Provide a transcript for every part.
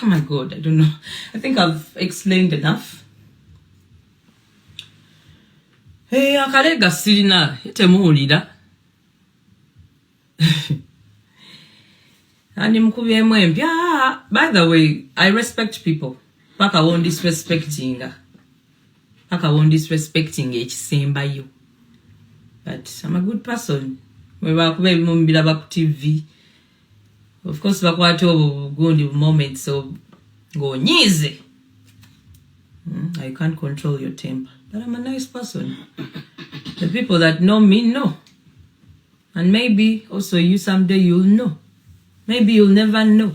oh my God, I don't know. I think I've explained enough. Hey, akalega sirina temuwulira. Ani mkubyemu empya. By the way, I respect people. Paka won't disrespecting ekisembayo. But I'm a good person. Webakuba ebimumbira baku TV. Of course, bakwate obugundi moments so go nyize. I can't control your temper. But I'm a nice person. The people that know me know. And maybe also you someday you'll know. Maybe you'll never know.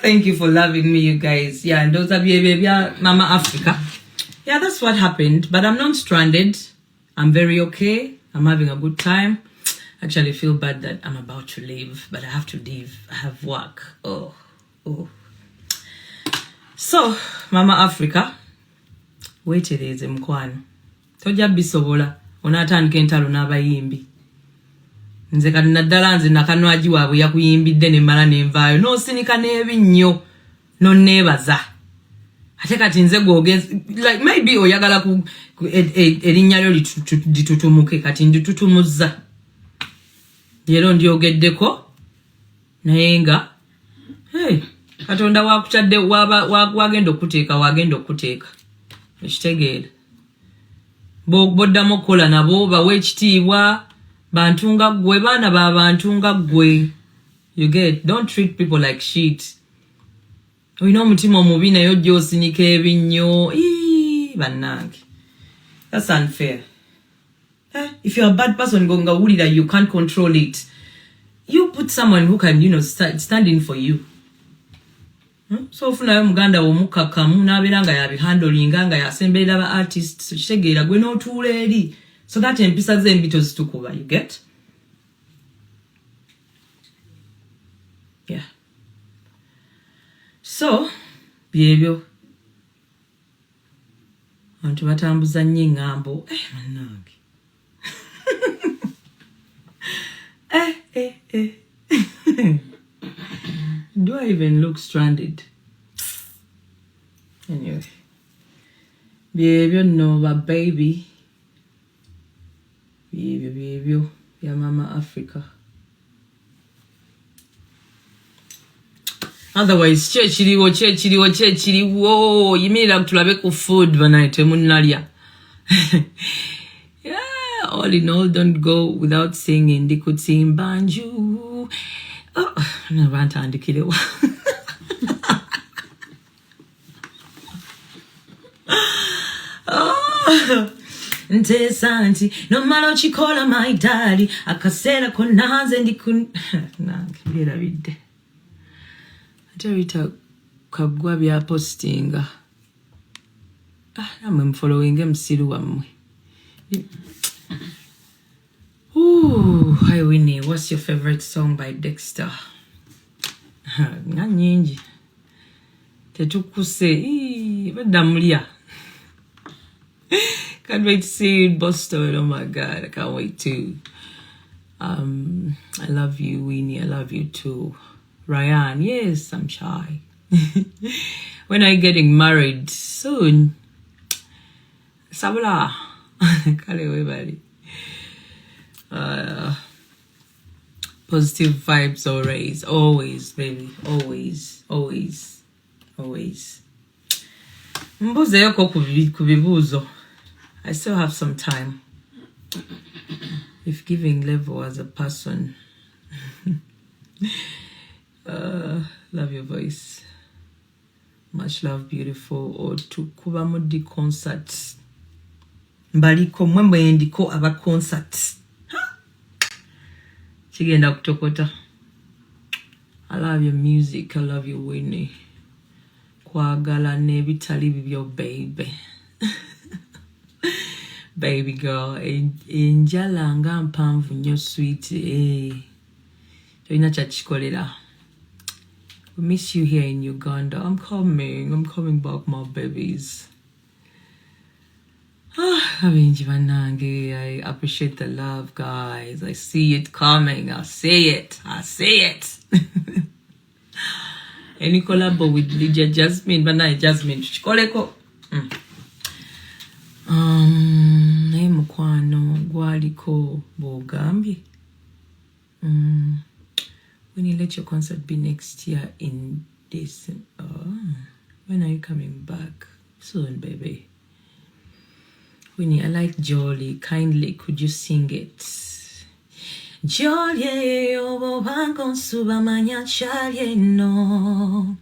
Thank you for loving me, you guys. Yeah, and those of you, Mama Africa. Yeah, that's what happened. But I'm not stranded. I'm very okay. I'm having a good time. Actually, I feel bad that I'm about to leave, but I have to leave. I have work. Oh. So, Mama Africa, wait it is mkwano. Toja bisobola. Onatandika entalo n'abayimbi. Nze kati naddala nze nakanwagi waabwe yakuyimbidde ne mala nenvaayo. N'osinika n'ebinnyo. N'onneebaza. Ate kati nze gwogenze. Like, maybe oyagala ku erinnya lyo litutumuke. Kati nditutumuzza. Yero ndyogeddeko. Naye nga. Hey. Katonda wakutadde wagenda okuteeka. Ekitegeera. Boddamu okukola nabo bawe ekitiibwa. Bantu nga ggwe baana ba bantu nga ggwe. You get, don't treat people like shit. Olina omutima omubi naye ojja osinika ebinnyo. Bannange. That's unfair. If you're a bad person nga wulira you can't control it. You put someone who can, stand in for you. So funayo muganda omukakamu n'abeera nga yabihandolinga nga yasemberera ba artists kitegeera gwe n'otuula eri. So that empisa z'embito zitukuba, you get? Yeah. So, byebyo. Abantu batambuza nnyo engambo. Mannange. Do I even look stranded? Anyway. Byebyo no, baby. Byebyo. Ya Mama Africa. Otherwise, chechiriwo. Yimirira tulabe ku food banaite munnalya. Yeah, all in all, don't go without singing Ndikutimbanju. Oh, nabantandikirewa. Oh, ntesanti no malo chikola my daddy akasera konaze ndikun nange bidde aterita kagwa bya postinga namwe mfollowing msiru wamwe. Hi Winnie, what's your favorite song by Dexter? Nyingi tetukuse badamulya. Can't wait to see you in Boston. Oh my God, I can't wait to. I love you, Winnie. I love you too. Ryan, yes, I'm shy. When are you getting married? Soon. Sabula. Can't wait, buddy. Positive vibes always, baby. Always. Mbuze yoko kubibuzo. I still have some time. If giving level as a person. Love your voice. Much love, beautiful. Or to Kubamudi concert. Mbaliko mwembe ndiko aba concert. Chigenda kutokota. I love your music. I love you, Winnie. Kwagala nebitali bibyo, baby. Baby girl, enjalanga mpanvu nnyo sweet. Toyina kyakikolera. We miss you here in Uganda. I'm coming back, my babies. I appreciate the love, guys. I see it coming. I see it. Any collab with Lydia Jasmine, but not Jasmine. Chikoleko. Mukwano gwaliko bogambi. When you let your concert be next year in December. When are you coming back? Soon, baby. Winnie, I like Jolly. Kindly, could you sing it? Jolly, obo bangon suba manya chale no.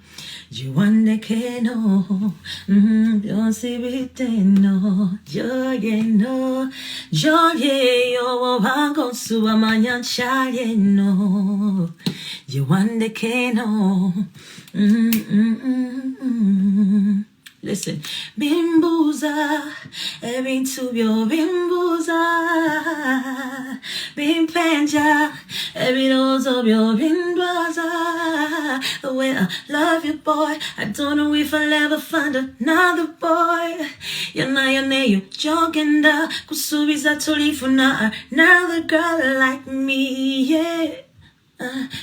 Juande ke no. Don't see it no. Jolly no. Jolly, obo bangon suba manya chale no. Juande ke no. Listen, bimbuza, ebintubyo bimbuza, bimpenja, ebirozo byo bindwaza. The way I love you, boy, I don't know if I'll ever find another boy. Yanayo jogenda, kusubiza tulifuna another girl like me, yeah.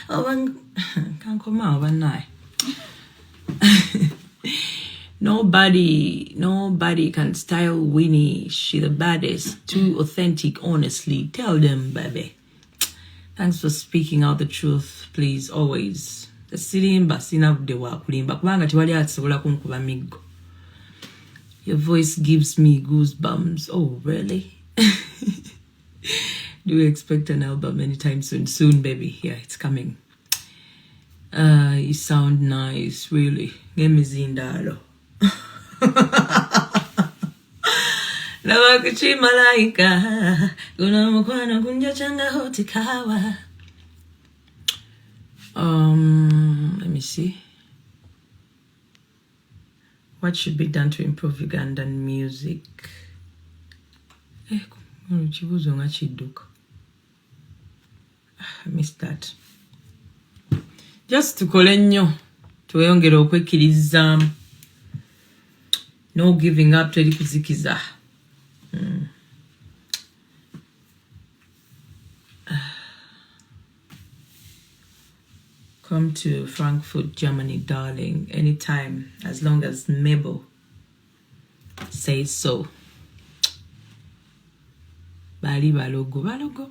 Can't come out one night. Nobody can style Winnie. She the baddest. Too authentic, honestly. Tell them, baby. Thanks for speaking out the truth, please, always. The sirimba sinabde wa kulimba kubanga tewali asobola kunkuba migo. Your voice gives me goosebumps. Oh, really? Do you expect an album anytime soon? Soon, baby. Yeah, it's coming. You sound nice, really. Gemizindalo. Nawakuchi malaika. Guna mkwano kunja changa hotikawa. Let me see. What should be done to improve Ugandan music? I missed that. Just to kolenyo tweyongera okwekiriza, no giving up, teri kuzikiza. Come to Frankfurt, Germany, darling, anytime, as long as Mabel says so. Bali balogo.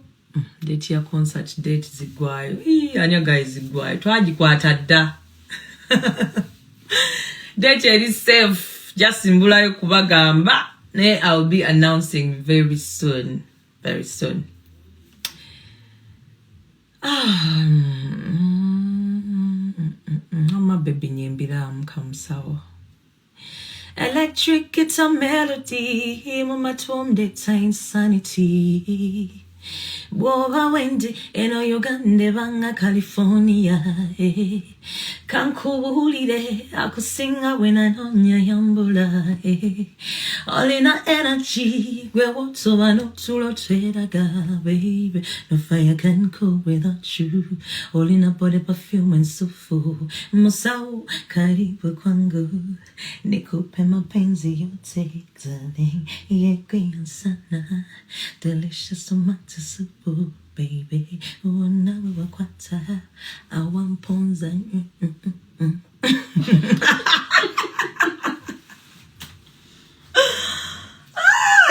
Date ya concert date zigwayo. Anya guys zigwayo. Twagikwata dda. Date is safe. Just simbulayo kubagamba. I'll be announcing very soon. Very soon. My baby nyembira mkamsawo. Electric guitar melody. Mama twom data insanity. Woba wendi eno Uganda banga California. Kankubulire akusinga wena nonya yambula. All in our energy, we're whatsoever no tulo tweraga, baby. No fire can cool without you. All in our body perfume and so full. Musau karibu kwangu. Nikupe mapenzi yote darling. Yekwe sana. Delicious tomato soup, baby. Unawe wakwata. Awamponza.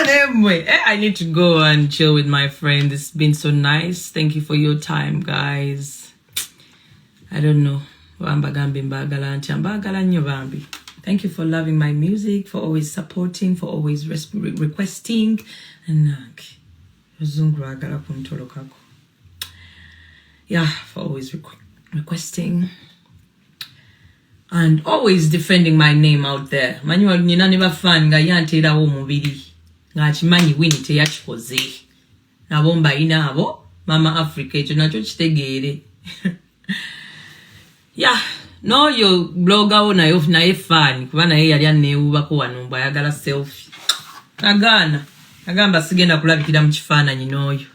Anyway, I need to go and chill with my friend. It's been so nice. Thank you for your time, guys. I don't know. Thank you for loving my music, for always supporting, for always requesting. And yeah, for always requesting. And always defending my name out there. Manuel nina never fan nga yantera wo mubiri. Nga chimanyi Winnie teyakikoze. Nabo mbalina abo Mama Africa ekyo nakyo kitegeere. Yeah, no yo blogger wo naye fan kuba naye yali aneewubako wano mbw ayagala selfie. Agamba sigenda kulabikira mu kifaananyi n'oyo.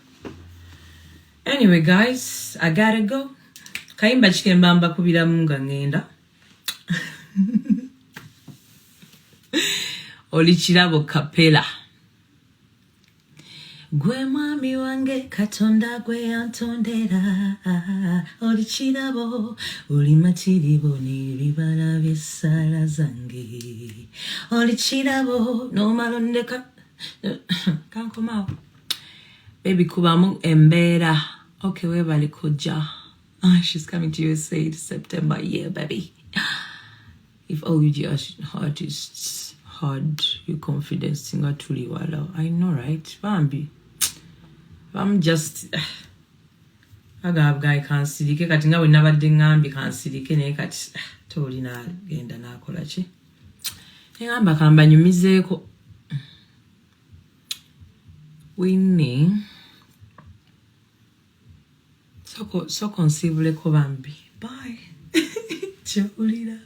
Anyway guys, I gotta go. Kayimba kikemba mbakubiramu nga ngenda. Oli kirabo kapela. Gwe mwami wange katonda gwe yantondera oli kirabo oli matiribo n'ebibala by'essaala zange oli kirabo n'omalondeka kankomaawo baby kubamu embeera okay weebale kujja she's coming to USA in September yeah baby if all you artists had your confidence in tuli wala I know right bambi I'm just agab guy kansirike kati nga we nabadde ngambi kansirike naye kati toli na genda nakola ki ngamba kamba nyumizeeko Winnie so conceivable ko bambi bye chulira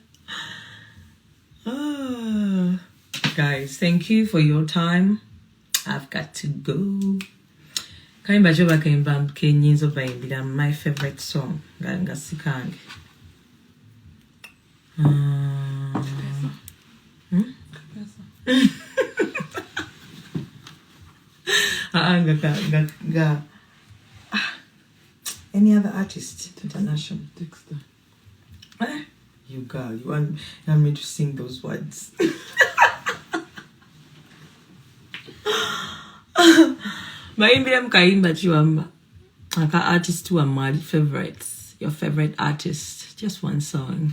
guys, thank you for your time. I've got to go. Kayimba joba kayimba kenyinzo bayimbira my favorite song. Nga sikange. Any other artist international? Dexter. You girl, you want me to sing those words? Mayimbira mukayimba chiwamba. Aka artist who are my favorites. Your favorite artist. Just one song.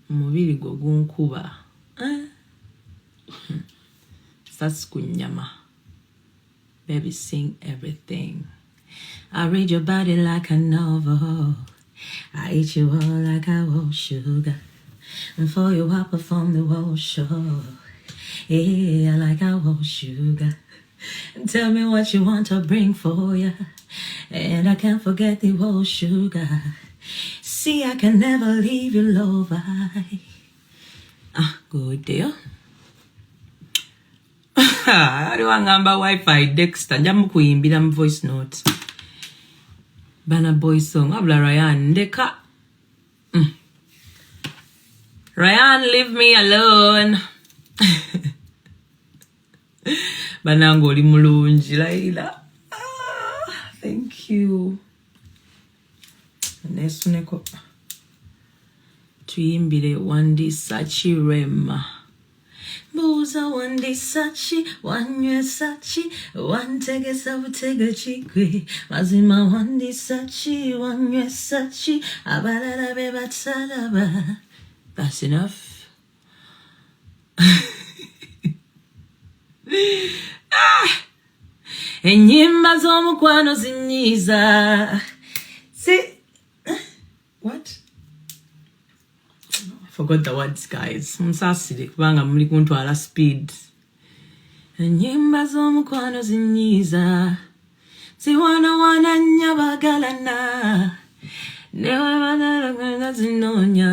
Mubiri gwo gunkuba. That's kunyama. Baby, sing everything. I read your body like a novel. I eat you all like I want sugar. And for you, I perform the whole show. Yeah, like I want sugar. And tell me what you want to bring for ya. And I can't forget the whole sugar. See, I can never leave you low. Good deal. Aliwangamba Wi-Fi Dexter njamu kuyimbira mu voice note bana boy song abla Ryan ndeka Ryan leave me alone banango oli mulungi Laila thank you nesuneko tuyimbire Wansiisa Rema Muza Wansiisa Wanywesa wantegesa butega chikwe mazima Wansiisa wanywesa abalala be batalaba. That's enough. Enyimba z'omukwano zinyiza. See what? Forgot the words, guys. Msasire kubanga muli kuntwala speed. Enyimba z'omukwano zinyiza. Ziwana nyabagalana. Newe banalagana zinonya.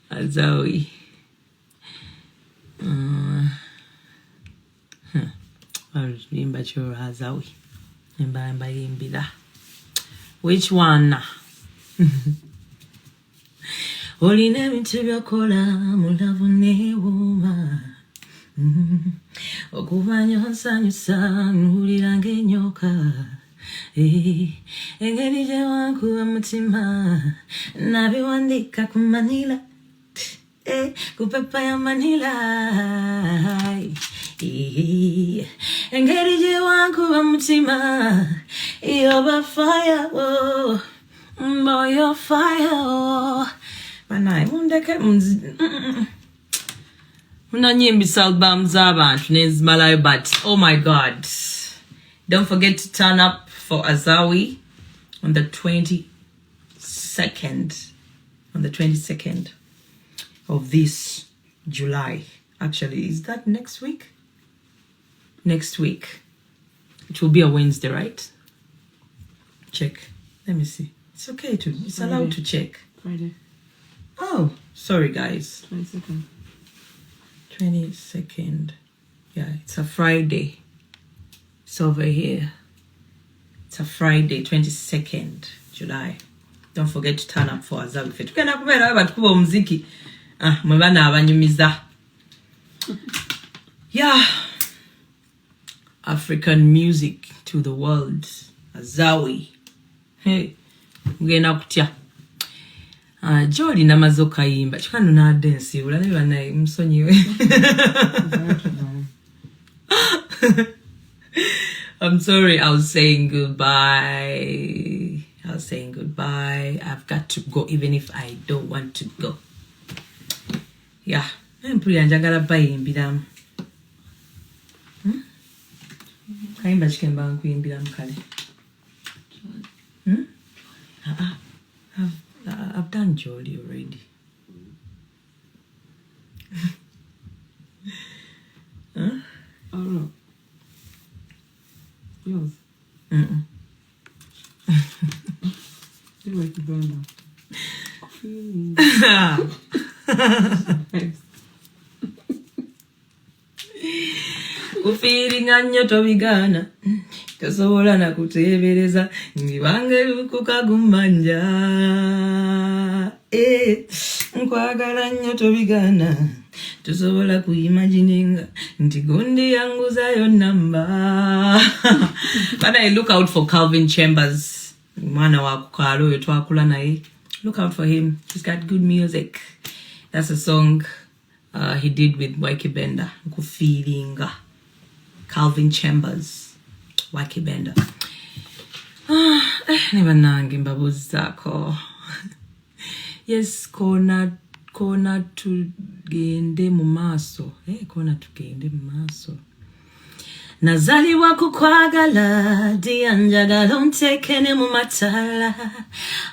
Azawi. Imba chura Azawi. Imba yimbira. Which one? Olina ebintu byokola mulavu neewuuma okuvanya nsanyusa nuwulira ng'enyoka engeri gye wankuba mutima nabiwandiika ku manila ku pepa ya manila engeri gye wankuba mutima you're fire, oh, boy, you're fire, oh. Manai, mundeke munanyimbisa albums abantu nezimalayo, but oh my god, don't forget to turn up for Azawi on the 22nd of this July. Actually, is that next week? Next week. It will be a Wednesday, right? Check. Let me see. It's okay to. It's Friday. Allowed to check. Friday. Oh, sorry, guys. 22nd. 22nd. Yeah, it's a Friday. It's over here. It's a Friday, 22nd. July. Don't forget to turn up for Azawi Fete. Tukenda kubera batukuba omuziki. Mwe bana abanyumiza. Yeah. African music to the world. Azawi. Hey. Mgena kutya. Joli namaze okayimba. Chikano na dance. Ulane banaye msonyiwe. I'm sorry, I was saying goodbye. I've got to go even if I don't want to go. Yeah. I'm pretty anjagala bayimbira. Kayimba chikemba nkuyimbira mkale. I've done Jolly already. Oh no. Yours. You like the burner. Kufiringa nnyo tobigana tosobola na kutebereza ngibange kukagumanja nkwagala nnyo tobigana tosobola kuimagininga nti gundi yangu zayo namba. But I look out for Calvin Chambers, mwana wa kukalo oyo twakula naye. Look out for him, he's got good music. That's a song he did with Wakibenda, Nkufiringa. Calvin Chambers, Wakibenda. Never nangi mbabuzi zako. Yes, kona tugende mu maaso. Kona tugende mu maaso. Nazaliwa kukwagala, dianjagala ontekene mu matala.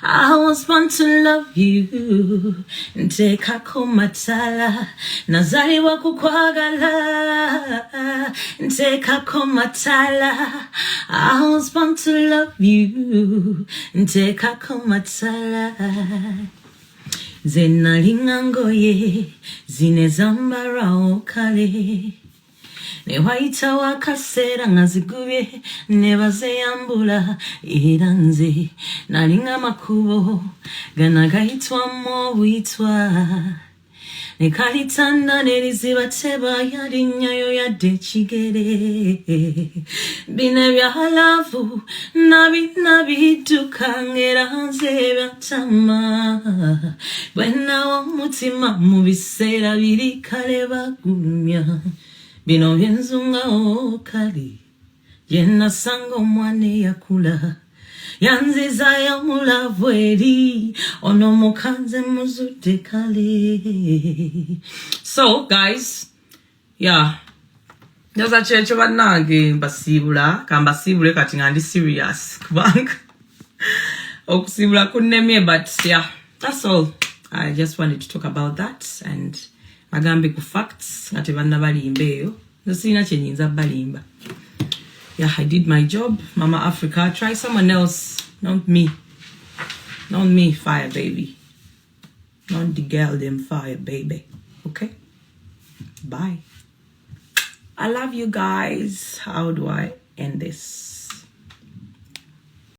I was born to love you, ntekako matala. Nazaliwa kukwagala, ntekako matala. I was born to love you, ntekako matala. Zenalinga ngoye, zinezambara okale. Ne waita wakasera ngazigubye nebazeyambula era nze nalinga makubo ganagayitwamu obuyitwa ne kalitanda neriziba teba yalinnyayo yadde ekigere bino bya halavu nabidduka ngera nze byatama bwenawo omutima mu biseera biri kale bagumya bino byenzunga okali yenna sanga omwana yakula yanziza ya mulavu eri ono mukanze muzudde kale. So guys, yeah, nyoza checho bannange mbasibula kambasibule kati nga ndi serious kubanga okusibula kunnemye, but yeah, that's all. I just wanted to talk about that and agambe ku facts ate banna balimba eyo nosina kyenyinza balimba. Yeah, I did my job. Mama Africa, try someone else, not me, fire baby, not the girl them fire baby. Okay, bye. I love you guys. How do I end this?